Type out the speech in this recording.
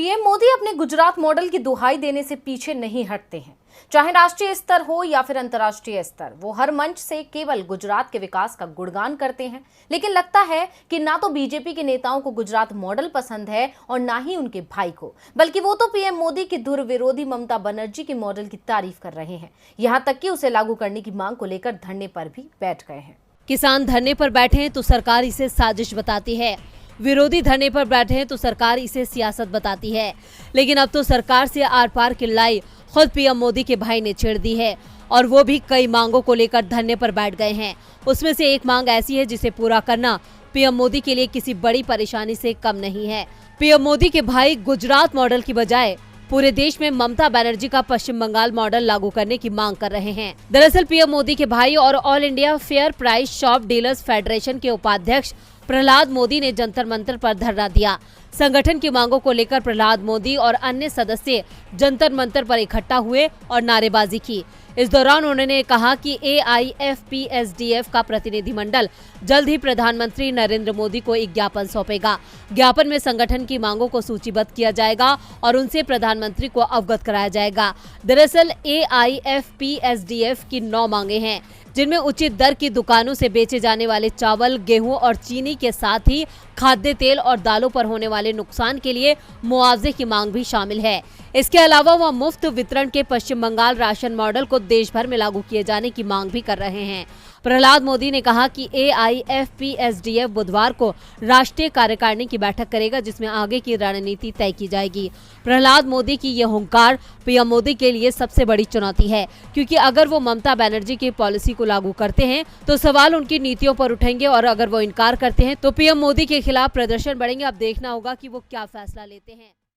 PM Modi अपने Gujarat model की दुहाई देने से पीछे नहीं हटते हैं। चाहे राष्ट्रीय स्तर हो या फिर अंतर्राष्ट्रीय स्तर, वो हर मंच से केवल गुजरात के विकास का गुणगान करते हैं। लेकिन लगता है कि ना तो बीजेपी के नेताओं को गुजरात मॉडल पसंद है और ना ही उनके भाई को, बल्कि वो तो पीएम मोदी की धुर विरोधी ममता बनर्जी के मॉडल की तारीफ कर रहे हैं। यहाँ तक कि उसे लागू करने की मांग को लेकर धरने पर भी बैठ गए हैं। किसान धरने पर बैठे हैं तो सरकार इसे साजिश बताती है, विरोधी धरने पर बैठे हैं तो सरकार इसे सियासत बताती है। लेकिन अब तो सरकार से आर पार की लड़ाई खुद पीएम मोदी के भाई ने छेड़ दी है और वो भी कई मांगों को लेकर धरने पर बैठ गए हैं। उसमें से एक मांग ऐसी है जिसे पूरा करना पीएम मोदी के लिए किसी बड़ी परेशानी से कम नहीं है। पीएम मोदी के भाई गुजरात मॉडल की बजाय पूरे देश में ममता बनर्जी का पश्चिम बंगाल मॉडल लागू करने की मांग कर रहे हैं। दरअसल पीएम मोदी के भाई और all India fair price shop dealers federation के उपाध्यक्ष प्रहलाद मोदी ने जंतर मंतर पर धरना दिया। संगठन की मांगों को लेकर प्रहलाद मोदी और अन्य सदस्य जंतर मंतर पर इकट्ठा हुए और नारेबाजी की। इस दौरान उन्होंने कहा कि AIFPSDF का प्रतिनिधिमंडल जल्द ही प्रधानमंत्री नरेंद्र मोदी को एक ज्ञापन सौंपेगा। ज्ञापन में संगठन की मांगों को सूचीबद्ध किया जाएगा और उनसे प्रधानमंत्री को अवगत कराया जाएगा। दरअसल AIFPSDF की 9 मांगे हैं, जिनमें उचित दर की दुकानों से बेचे जाने वाले चावल, गेहूं और चीनी के साथ ही खाद्य तेल और दालों पर होने वाले नुकसान के लिए मुआवजे की मांग भी शामिल है। इसके अलावा वह मुफ्त वितरण के पश्चिम बंगाल राशन मॉडल को देश भर में लागू किए जाने की मांग भी कर रहे हैं। प्रहलाद मोदी ने कहा कि AIFPSDF बुधवार को राष्ट्रीय कार्यकारिणी की बैठक करेगा, जिसमें आगे की रणनीति तय की जाएगी। प्रहलाद मोदी की यह हुंकार पीएम मोदी के लिए सबसे बड़ी चुनौती है, क्योंकि अगर वो ममता बनर्जी की पॉलिसी को लागू करते हैं तो सवाल उनकी नीतियों पर उठेंगे और अगर वो इनकार करते हैं तो पीएम मोदी के खिलाफ प्रदर्शन बढ़ेंगे। अब देखना होगा कि वो क्या फैसला लेते हैं।